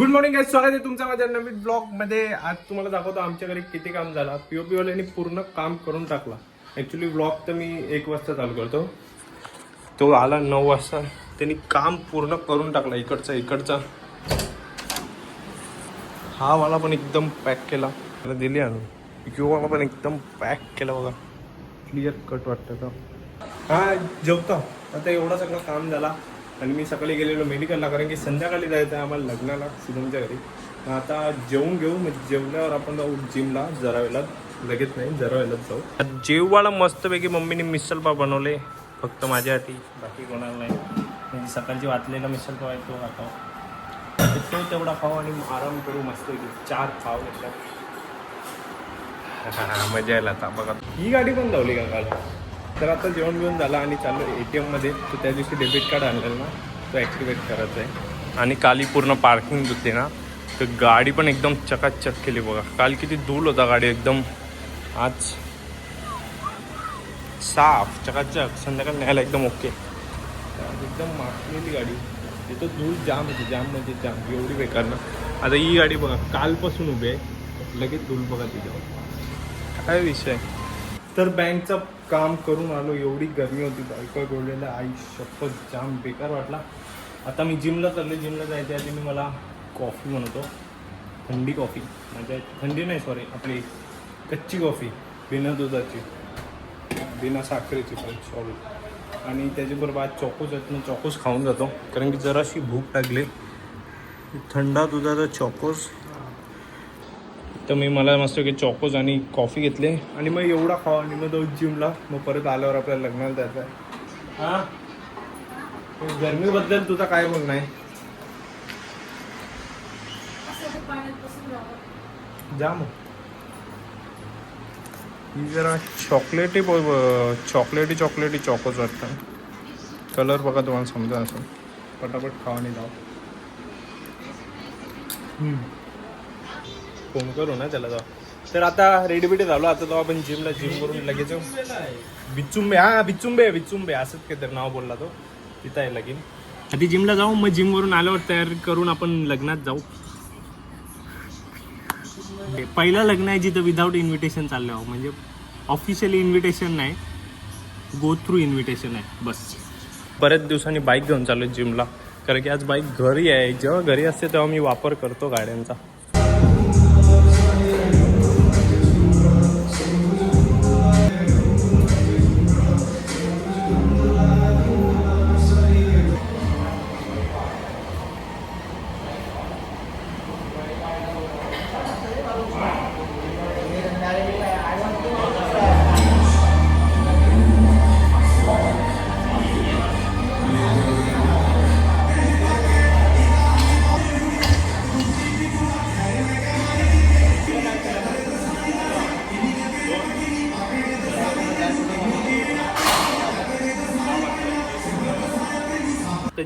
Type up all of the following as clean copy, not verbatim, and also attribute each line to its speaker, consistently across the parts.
Speaker 1: Good morning guys, स्वागत आहे तुमचं माझ्या नवीन ब्लॉग मध्ये. आज तुम्हाला दाखवतो आमच्या घरी किती काम झाला. पीओपी वाल्याने पूर्ण काम करून टाकला. ऍक्च्युली ब्लॉग तर मी 1 वाजता चालू करतो, तो आला 9 वाजता. त्यांनी काम पूर्ण करून टाकला. इकडचा हा वाला पण एकदम पॅक केला, त्याला दिली आणून. वाला पण एकदम पॅक केला बघा, क्लिअर कट वाटतं का. हा जेवतो आता. एवढा सगळं काम झाला आणि मी सकाळी गेलेलो मेडिकलला, कारण की संध्याकाळी जायचं आहे आम्हाला लग्नाला शुभमच्या घरी. आता जेवून घेऊ, म्हणजे जेवल्यावर आपण जाऊ जिमला. जरा वेळात, लगेच नाही, जरा वेळात जाऊ. जेववाला मस्तपैकी मम्मीने मिसल पाव बनवले फक्त माझ्यासाठी, बाकी कोणाला नाही. म्हणजे सकाळची वाचलेला मिसल पाव आहे तो आता तो तेवढा पाव आणि आराम करू मस्तपैकी. 4 पाव घेतला. मजा यायला आता बघा. ही गाडी पण लावली का काल. तर आता जेवण घेऊन झाला आणि चाललो ATMमध्ये. तो त्या दिवशी डेबिट कार्ड आणलेलं ना, तो ॲक्टिवेट करायचा आहे. आणि काल पूर्ण पार्किंग धुतली ना, तर गाडी पण एकदम चकाचक केली बघा. काल किती धूळ होता गाडी एकदम, आज साफ चकाचक. संध्याकाळी न्यायला एकदम ओके. एकदम माखलेली गाडी. तिथं धूळ जाम होती, जाम म्हणजे जाम, एवढी बेकार ना. आता ही गाडी बघा कालपासून उभी आहे, लगेच धूळ बघा तिथं. काय विषय. तर बँकचं काम करून आलो. एवढी गरमी होती, बायका गोळलेलं, आई शपथ जाम बेकार वाटला. आता मी जिमला चाललो. जिमला जायच्या आधी मी मला कॉफी म्हणतो, थंडी कॉफी. म्हणजे थंडी नाही, सॉरी, आपली कच्ची कॉफी, बिना दुधाची, बिना साखरेची पण, सॉरी. आणि त्याच्याबरोबर आज चॉकोस आहेत ना, चॉकोस खाऊन जातो, कारण की जराशी भूक लागली. थंडा दुधाचा चॉकोस. तर मी मला मस्त की चॉकोज आणि कॉफी घेतले आणि मग एवढा खावा आणि मग जाऊ जिमला. मग परत आल्यावर आपल्याला लग्नाला जायचं आहे. हां, गरमीबद्दल तुझा काय बोलणं आहे. जा मग. ही जरा चॉकलेटी चॉकोज वाटतं. कलर बघा, तुम्हाला समजा असं. पटापट खावा आणि जाऊ. फोन करू ना त्याला जाऊ. तर आता रेडी बिडी झालो. आता जाऊ आपण जिमला. जिम करून लगेच जाऊ. बिचुंबे, हा बिचुंबे असंच काही तर नाव बोलला तो. तिथं आहे लगीन. आधी जिमला जाऊ, मग जिम वरून आल्यावर तयार करून आपण लग्नात जाऊ. पहिलं लग्न आहे जिथं विदाऊट इन्व्हिटेशन चाललं आहे. म्हणजे ऑफिशियली इन्व्हिटेशन नाही, गो थ्रू इन्व्हिटेशन आहे बस. बऱ्याच दिवसांनी बाईक घेऊन चालू आहे जिमला, कारण की आज बाईक घरी आहे. जेव्हा घरी असते तेव्हा मी वापर करतो गाड्यांचा.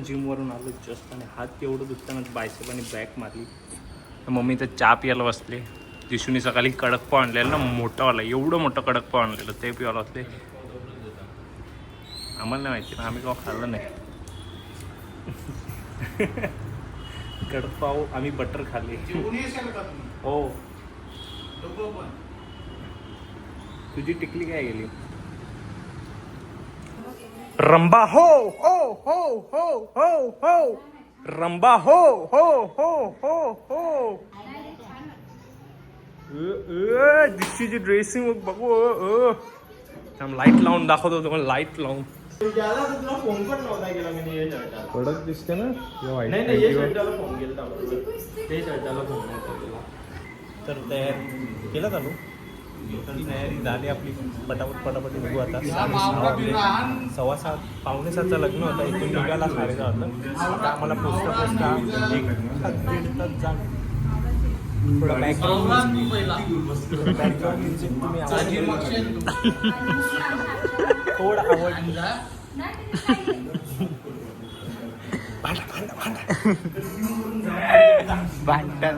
Speaker 1: जिमवरून आलो जस्ट आणि हात तेवढं दुखताना बायसेप आणि बॅक मारली. मम्मी तर चहा पियाला बसले. जिशूने सकाळी कडक पाव आणलेलं ना, मोठावाला, एवढं मोठं कडक पाव आणलेलं, ते पिवायला बसले. आम्हाला नाही माहिती ना, आम्ही केव्हा खाल्लं नाही. कडक पाव आम्ही बटर खाल्ले. हो, तुझी टिकली काय गेली. रंबा हो हो हो हो हो हो, रंबा हो हो हो हो हो. दिसची ड्रेसिंग बघू. लाईट लावून दाखवतो तुम्हाला, लाईट लावून. फोन पण नव्हता केला मी. कडक दिसते ना. फोन केला तर तयार केला चालू. तयारी झाली आपली. पटापट निघू आता. 6:15 पावणे 7चं लग्न होतं. इथून निघाला 6:30 होतं. आता आम्हाला पोचता 1-1.5 तास झाला. थोडं बॅकग्राऊंड म्युझिक तुम्ही थोडं आवडलं. भांडण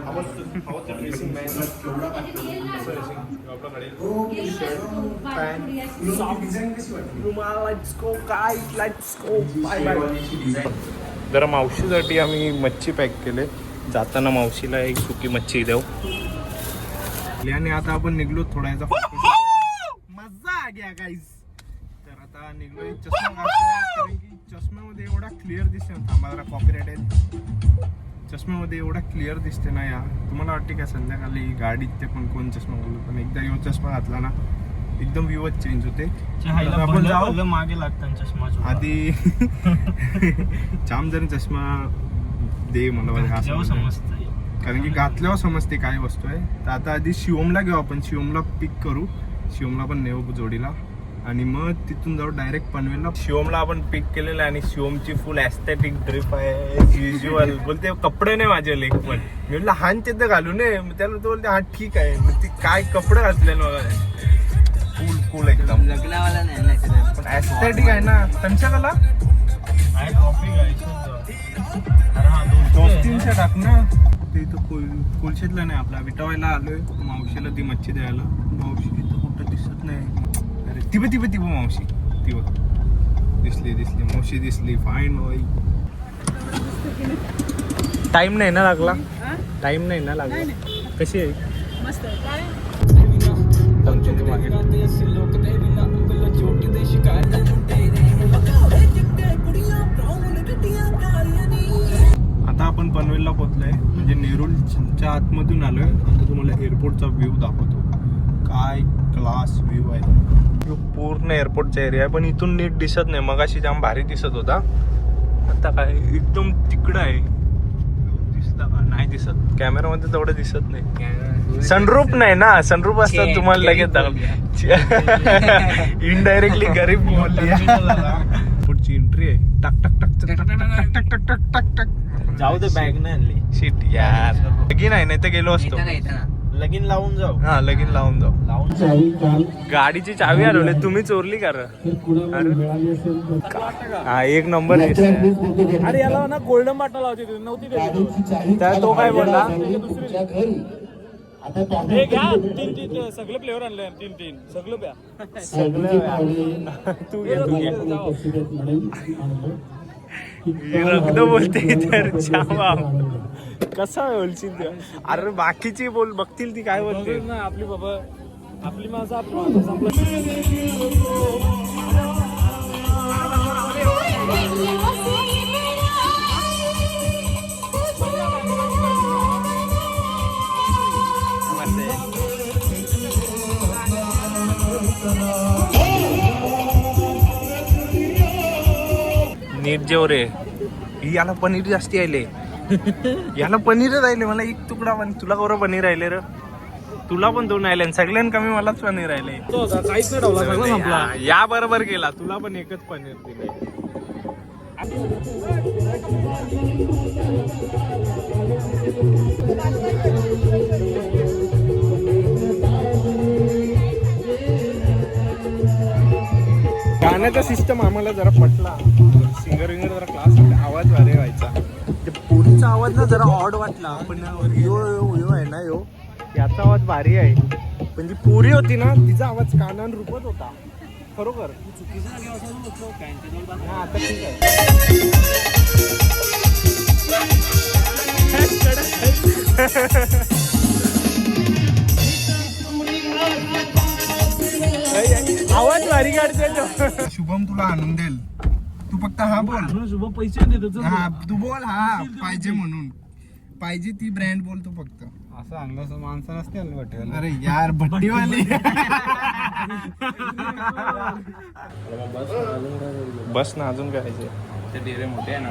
Speaker 1: जरा मावशीसाठी आम्ही मच्छी पॅक केले. जाताना मावशीला एक सुकी मच्छी देऊ. आणि आता आपण निघलो थोड्याचा मजा आ गया गाईज. तर आता निघलो चष्मा घातला कारण की चष्म्यामध्ये एवढा क्लिअर दिसते ना. थांबा जरा कॉपीराइट आहे. चष्म्यामध्ये एवढा क्लिअर दिसते ना यार. तुम्हाला वाटते का संध्याकाळी गाडीत ते पण कोण चष्मा घालू, पण एकदा येऊन चष्मा घातला ना एकदम व्ह्यूच चेंज होते. आपण जाऊ
Speaker 2: मागे लागतात चष्मा
Speaker 1: आधी जाम जण चष्मा दे मला
Speaker 2: समजतं,
Speaker 1: कारण की घातल्यावर समजते काय वस्तू आहे. तर आता आधी शिवमला घेऊ आपण. शिवमला पिक करू, शिवमला पण नेऊ जोडीला आणि मग तिथून जाऊ डायरेक्ट पनवेलला. शिवमला आपण पिक केलेलं आहे आणि शिवमची फुल ॲस्थेटिक ड्रिप आहे युज्युअल. बोलते कपडे नाही माझे लेख पण. मी म्हटलं हानचे तर घालू नये. त्याला तो बोलते हा ठीक आहे. मग ती काय कपडे घातले ना कूल कूल एकदम.
Speaker 2: लग्नावाला नाही
Speaker 1: पण ॲस्थेटिक आहे ना. त्यांच्याला दोस्तींच्या टाक ना. ते इथं कोलशेतला नाही आपला विटावायला आलोय. मावशीला ती मच्छी द्यायला. मावशी इथं कुठं दिसत नाही. अरे ती मावशी ती दिसली मावशी दिसली. फाईन बाई. टाइम नाही ना लागला. टाइम नाही ना लागला. कशी आहे
Speaker 3: मस्त आहे.
Speaker 1: आता आपण पनवेलला पोहोचलोय. म्हणजे नेरूळच्या आतमधून आलोय. आता तुम्हाला एअरपोर्टचा व्ह्यू दाखवतो. काय क्लास व्ह्यू आहे. पूर्ण एअरपोर्टचा एरिया आहे पण इथून नीट दिसत नाही. मगाशी जाम भारी दिसत होता. आता काय एकदम तिकडं आहे. दिसला का? नाही दिसत. कॅमेरामध्ये तेवढं दिसत नाही. सनरूफ नाही ना. सनरूफ असतात तुम्हाला लगेच इनडायरेक्टली गरीब बोलली. पुढची एंट्री आहे. टाक टाक टाक टाक टाक टाक टाक टाक टाक टाक.
Speaker 2: जाऊ दे, बॅग नाही आणली.
Speaker 1: शिट यार. लगीन आहे नाही तर गेलो असतो.
Speaker 2: लगीन लावून जाऊ.
Speaker 1: हा लगीन लावून जाऊ. गाडीची चावी हरवली. तुम्ही चोरली का रे? हा एक नंबर.
Speaker 2: अरे याला ना गोल्डन बाटल लावते नव्हती.
Speaker 1: त्या तो काय बोलला
Speaker 2: सगळे फ्लेवर आणले. तीन सगळं प्या.
Speaker 1: तू घे रक्त बोलते तर कसा बोलशील तू? अरे बाकीची बोल बघतील ती काय बोलते
Speaker 2: ना. आपली बाबा आपली माणसं संपलं.
Speaker 1: नीट जेव रे. याला पनीर जास्ती आले. याला पनीरच राहिले. मला एक तुकडा पण. तुला कवर पनीर राहिले रे. तुला पण दोन राहिले. सगळ्यां कमी मलाच पनीर राहिले.
Speaker 2: काहीच नाही ठेवला, सगळं संपला.
Speaker 1: या बरोबर केला. तुला पण एकच पनीर दिले. गाण्याचा सिस्टम आम्हाला जरा पटला. सिंगर विंगर जरा क्लास आवाज भारी व्हायचा. ते पोरीचा आवाज ना जरा ऑड वाटला. पण यो यो यो आहे ना यो, याचा आवाज भारी आहे. पण जी पोरी होती ना तिचा आवाज कानान रुपत होता खरोखर. हा आता ठीक आहे. आवाज भारी काढते. शुभम तुला आणून देईल. तू फक्त हा बोल.
Speaker 2: शुभम पैसे देतो.
Speaker 1: हा तू बोल. हा पाहिजे म्हणून पाहिजे ती ब्रँड बोल तू फक्त.
Speaker 2: असं आणलं माणसं नसते वाटेल.
Speaker 1: अरे यार भट्टीवाली. बस ना अजून करायचे.
Speaker 2: डेरे मोठे आहे ना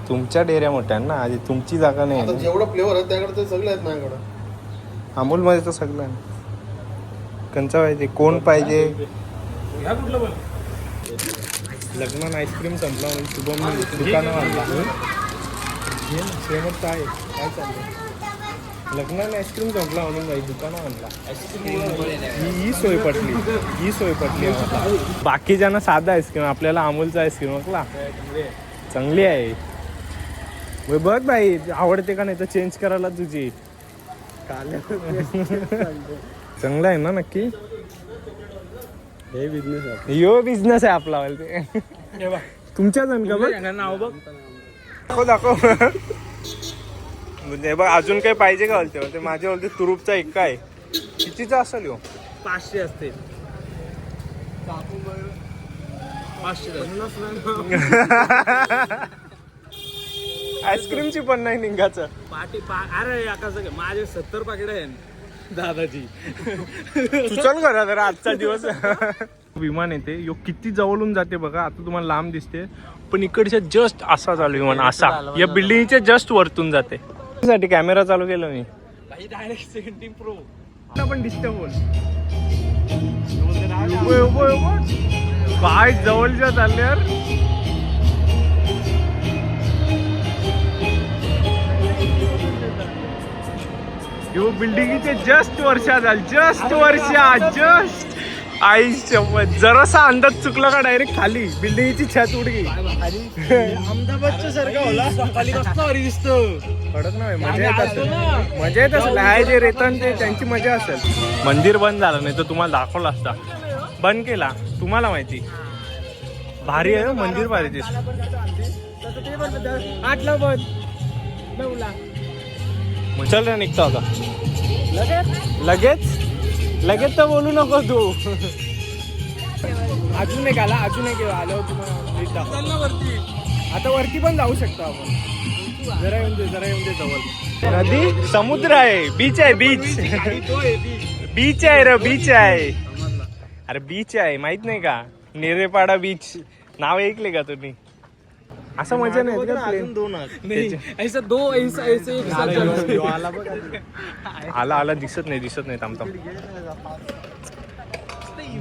Speaker 1: तुमच्या डेऱ्या मोठ्या ना. आधी तुमची जागा नाही.
Speaker 4: जेवढं फ्लेवर आहे त्याकडे ते सगळे आहेत माझ्याकडे.
Speaker 1: अमूल मध्ये तर सगळं आहे. कंचा पाहिजे कोण पाहिजे. लग्नात आईस्क्रीम संपला म्हणून शुभम दुकानं आणला. सेमच आहे काय चाललंय. लग्नाने आईस्क्रीम संपला म्हणून बाई दुकानं आणला. ही सोय पटली आम्हाला. बाकीच्यांना साधा आईस्क्रीम, आपल्याला अमूलचा आईस्क्रीम म्हटला चांगली आहे. बघ बाई आवडते का नाही तर चेंज करायला तुझी. चांगला आहे ना नक्की.
Speaker 2: हे बिझनेस आहे.
Speaker 1: यो बिझनेस आहे आपला. तुमच्या जण का बघ
Speaker 2: नाव बघ.
Speaker 1: दाखव म्हणजे बघ अजून काही पाहिजे का बोलते ते माझे बोलते तुरुपचा एक काय कितीचा असेल हो
Speaker 2: 500 असते 500
Speaker 1: आईस्क्रीमची पण नाही निघाचं
Speaker 2: अरे कसं माझे 70 पाकिट आहे दादाची
Speaker 1: तू चल करा जरा आजचा दिवस विमान येते यो किती जवळून जाते बघा आता तुम्हाला लांब दिसते पण इकडच्या जस्ट असा चालू विमान असा या बिल्डिंगच्या जस्ट वरतून जाते साठी कॅमेरा चालू केला मी
Speaker 2: डायरेक्ट 17 प्रो
Speaker 1: पण डिस्टर्ब होईल काय जवळच्या चालले यार यो बिल्डिंगचे जस्ट वर्षा झाली जस्ट आई शपथ जरासा अंदाज चुकला का डायरेक्ट खाली बिल्डिंगची छत उडली
Speaker 2: अहमदाबादच्या सारखा होला सकाळी कसला भारी दिसतो
Speaker 1: कडक नाही मजा येत असेल मजा येत असेल आहे जे रेतन ते त्यांची मजा असेल मंदिर बंद झालं नाही तर तुम्हाला दाखवलं असता बंद केला तुम्हाला माहिती भारी आहे मंदिर भारी दिसत
Speaker 2: 8ला बंद 9ला
Speaker 1: चल रे निघता होता लगेच लगेच तर बोलू नको तू
Speaker 2: अजून एक आला अजून एक आल्यावर तुम्हाला वरती आता वरती पण जाऊ शकतो आपण जरा येऊन दे जवळ
Speaker 1: नदी समुद्र आहे बीच आहे बीच बीच आहे रे बीच आहे अरे बीच आहे माहित नाही का नेरेपाडा बीच नाव ऐकले का तुम्ही असं मजा नाही का
Speaker 2: अजून 2 ऐसा 2 ऐसा ऐसे एक साथ
Speaker 1: आला आला दिसत नाही थांबता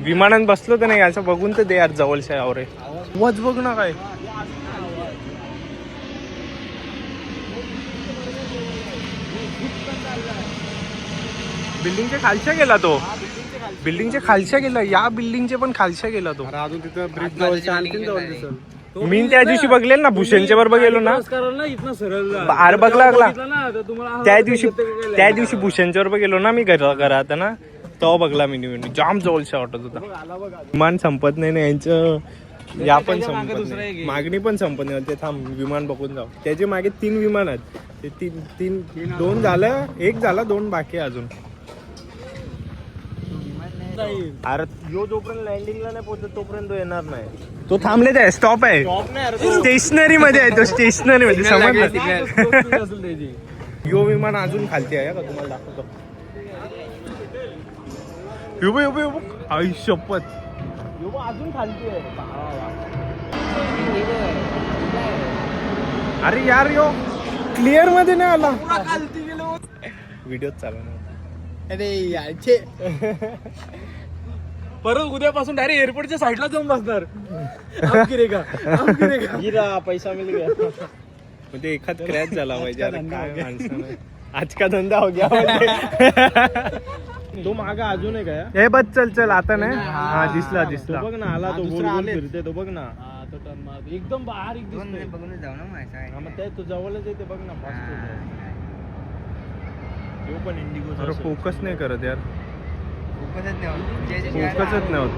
Speaker 1: विमानात बसलो तर नाही असं बघून तर दे यार जवळच्या यावर वच बघ ना काय बिल्डिंगच्या खालच्या गेला तो बिल्डिंगच्या खालच्या गेला या बिल्डिंगच्या पण खालच्या गेला तो
Speaker 2: अजून तिथं ब्रिज जवळच्या आणखीन जवळ दिसेल
Speaker 1: मी त्या दिवशी बघलेल ना भूषणच्या बरोबर गेलो ना अरे बघला त्या दिवशी भूषणच्या बरोबर गेलो ना मी घरात ना तेव्हा बघला मी जाम जवळच्या वाटत होता विमान संपत नाही ना यांचं या पण संपत नाही मागणी पण संपत नाही ते थांब विमान बघून जाऊ त्याचे मागे 3 विमान आहेत ते 2 झालं 1 झाला 2 बाकी अजून अरे यो जोपर्यंत लँडिंगला नाही पोहोचत तोपर्यंत येणार नाही तो थांबले आहे स्टॉप आहे स्टेशनरी मध्ये आहे तो स्टेशनरी मध्ये समजलं यो विमान अजून खालती आहे का तुम्हाला दाखवतो आई शपथ यो अजून खालती आहे अरे यार यो क्लिअर मध्ये नाही आला व्हिडिओ चालू
Speaker 2: अरे याचे परत उद्यापासून डायरेक्ट एअरपोर्टच्या साईडला जाऊन बसणार पैसा मिल गया
Speaker 1: म्हणजे एखाद क्रॅश झाला पाहिजे अरे काय माणसानं आज का धंदा हो गया
Speaker 2: तो मागा अजून आहे काय
Speaker 1: हे बस चल आता नाही हा दिसला
Speaker 2: बघ ना आला तो गोल गोल फिरते तो बघ ना तो टर्न मारतो एकदम बारीक दिसतोय
Speaker 3: बघून जाऊ ना माहिती
Speaker 2: मग ते तू जवळच येते बघ ना फास्ट तो पण इंडिगो
Speaker 1: अरे फोकस नाही करत यार
Speaker 3: फोकसच नाही
Speaker 1: फोकसच नाही होत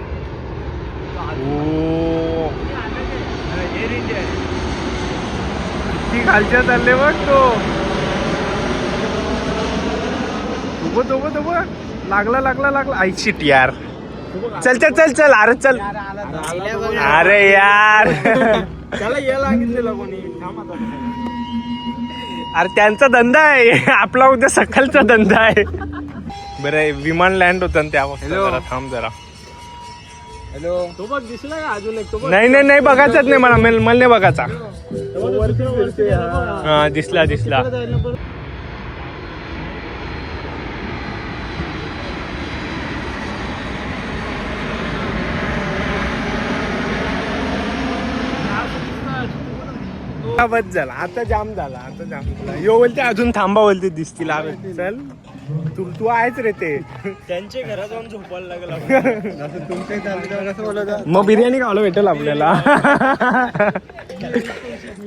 Speaker 1: ओ
Speaker 2: एअर इंडिया
Speaker 1: किती खालच्या चालले बघ तो उभं लागला आई शिट यार चल अरे चल अरे यार
Speaker 2: त्याला यायला सांगितलेलं कोणी
Speaker 1: अरे त्यांचा धंदा आहे आपला उद्या सकाळचा धंदा आहे बरं विमान लँड होतं त्या जरा थांब जरा
Speaker 2: हॅलो तो बघ दिसला का अजून एक तो
Speaker 1: नाही बघायचाच नाही मला नाही बघायचा
Speaker 2: वरती
Speaker 1: हा दिसला बस झाला आता जाम झाला यो बोलते अजून थांबा बोलते दिसतील चल तू आहेच रे ते
Speaker 2: त्यांच्या घरात जाऊन झोपायला लागला
Speaker 1: मग बिर्याणी खायला भेटेल आपल्याला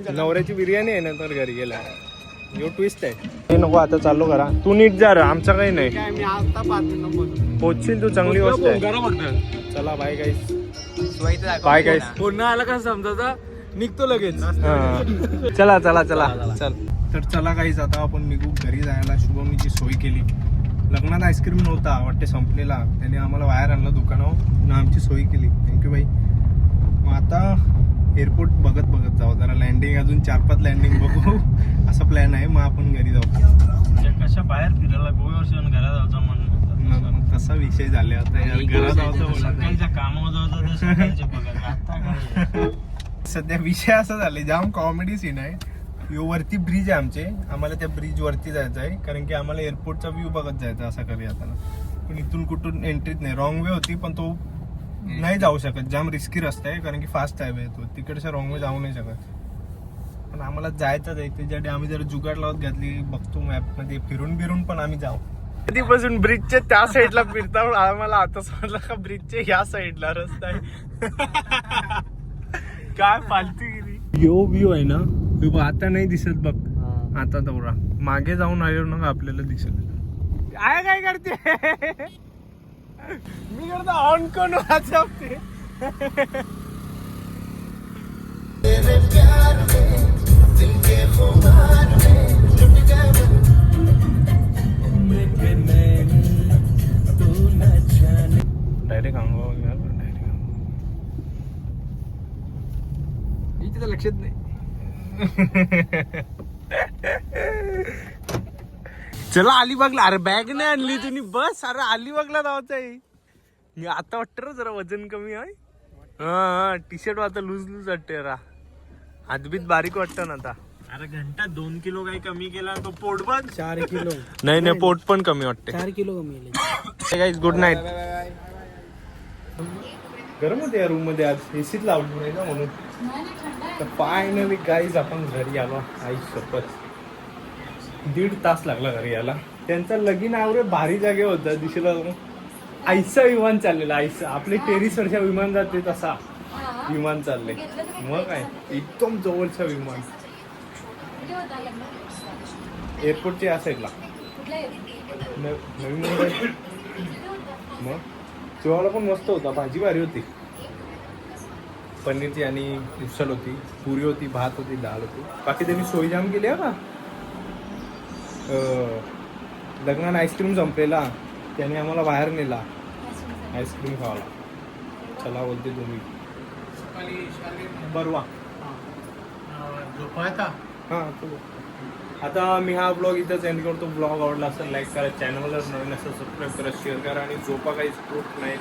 Speaker 1: नवऱ्याची बिर्याणी आहे नंतर घरी गेला यो ट्विस्ट आहे हे नको आता चालू करा तू नीट जा आमचा काही नाही
Speaker 2: मी आता 5 मिनिटं
Speaker 1: पोचशील तू चांगली गोष्ट आहे चला बाय गाईस
Speaker 3: शिवाय
Speaker 1: बाय गाईस
Speaker 2: पुन्हा आला का समजायचा निघतो लगेच.
Speaker 1: चला चला चला चल. तर चला काहीच आता आपण निघू घरी जायला. शुभमनीची सोय केली. लग्नात आईस्क्रीम नव्हता वाटते, संपलेला. त्याने आम्हाला बाहेर आणलं दुकानावर ना, आमची सोय केली. थँक्यू बाई. मग आता एअरपोर्ट बघत बघत जाऊ जरा. लँडिंग अजून 4-5 लँडिंग बघू असा प्लॅन आहे. मग आपण घरी जाऊ.
Speaker 2: कशा बाहेर फिरायला गोव्यावर जाऊन घरा जायचं म्हणून
Speaker 1: तसा विषय झाले आता यार. घरात जायचं
Speaker 2: सकाळच्या कामावर जायचं तर सकाळच्या बघा आता काय.
Speaker 1: सध्या विषय असा झाले, जाम कॉमेडी सीन आहे. यो वरती ब्रिज आहे आमचे. आम्हाला त्या ब्रिज वरती जायचं आहे कारण की आम्हाला एअरपोर्टचा व्ह्यू बघत जायचा असा करी आता. पण इथून कुठून एंट्रीच नाही. रॉंग वे होती पण तो नाही जाऊ शकत. जाम रिस्की रस्ता आहे कारण की फास्ट हायवे आहे तो. तिकडच्या रॉंग वे जाऊ नाही शकत. पण आम्हाला जायचंच आहे. त्याच्यासाठी आम्ही जरा जुगाड लावत घातली. बघतो मॅप मध्ये फिरून बिरून पण आम्ही जाऊ. कधीपासून ब्रिजच्या त्या साईडला फिरता आम्हाला आता समजलं का ब्रिजच्या ह्या साईडला रस्ता आहे. काय फालतू गेली. यो व्ह्यू आहे ना, आता नाही दिसत बघ. आता दौरा मागे जाऊन आलो ना आपल्याला दिसत. काय करते मी करतो ऑन कोण वाजवते. डायरेक्ट अंगावर डायरेक्ट
Speaker 2: तिथं लक्षात नाही.
Speaker 1: चला अलिबागला. अरे बॅग नाही आणली तुम्ही. बस अरे अलिबागला जायचं आहे. मी आता वाटतं जरा वजन कमी आहे. हा टी शर्ट आता लूज लूज वाटते रा. हातबीत बारीक वाटतं ना आता.
Speaker 2: अरे घंटा 2 किलो काही कमी केला तो पोट बघ. 4 किलो
Speaker 1: नाही नाही पोट पण कमी वाटते.
Speaker 2: 4 किलो कमी.
Speaker 1: Guys good night. गरम होते या रूम मध्ये आज. एसीत लावली नाही ना म्हणून. तर फायनली गाईज आपण घरी आलो. आई शपथ 1.5 तास लागला घरी यायला. त्यांचा लगीन आवरे भारी जागे होता दिशेला. आईचा विमान चाललेला. आईचा आपले टेरिसवरच्या विमान जाते तसा विमान चालले. मग काय एकदम जवळचं विमान. एअरपोर्टच्या या साईडला नवीन मुंबई. मग जेवायला पण मस्त होता. भाजी भारी होती. पनीरची आणि उसळ होती, पुरी होती, भात होती, डाळ होती. बाकी त्यांनी सोय जाम केली आहे का. लग्नात आईस्क्रीम संपलेला. त्याने आम्हाला बाहेर नेला आईस्क्रीम खावायला. चला बोलते तुम्ही बरवा. हां आता मी हा ब्लॉग इथंच एंड करतो. ब्लॉग आवडला असेल लाईक करा, चॅनलवर नवीन असेल सबस्क्राईब करा, शेअर करा आणि झोपा काहीच प्रूफ नाही.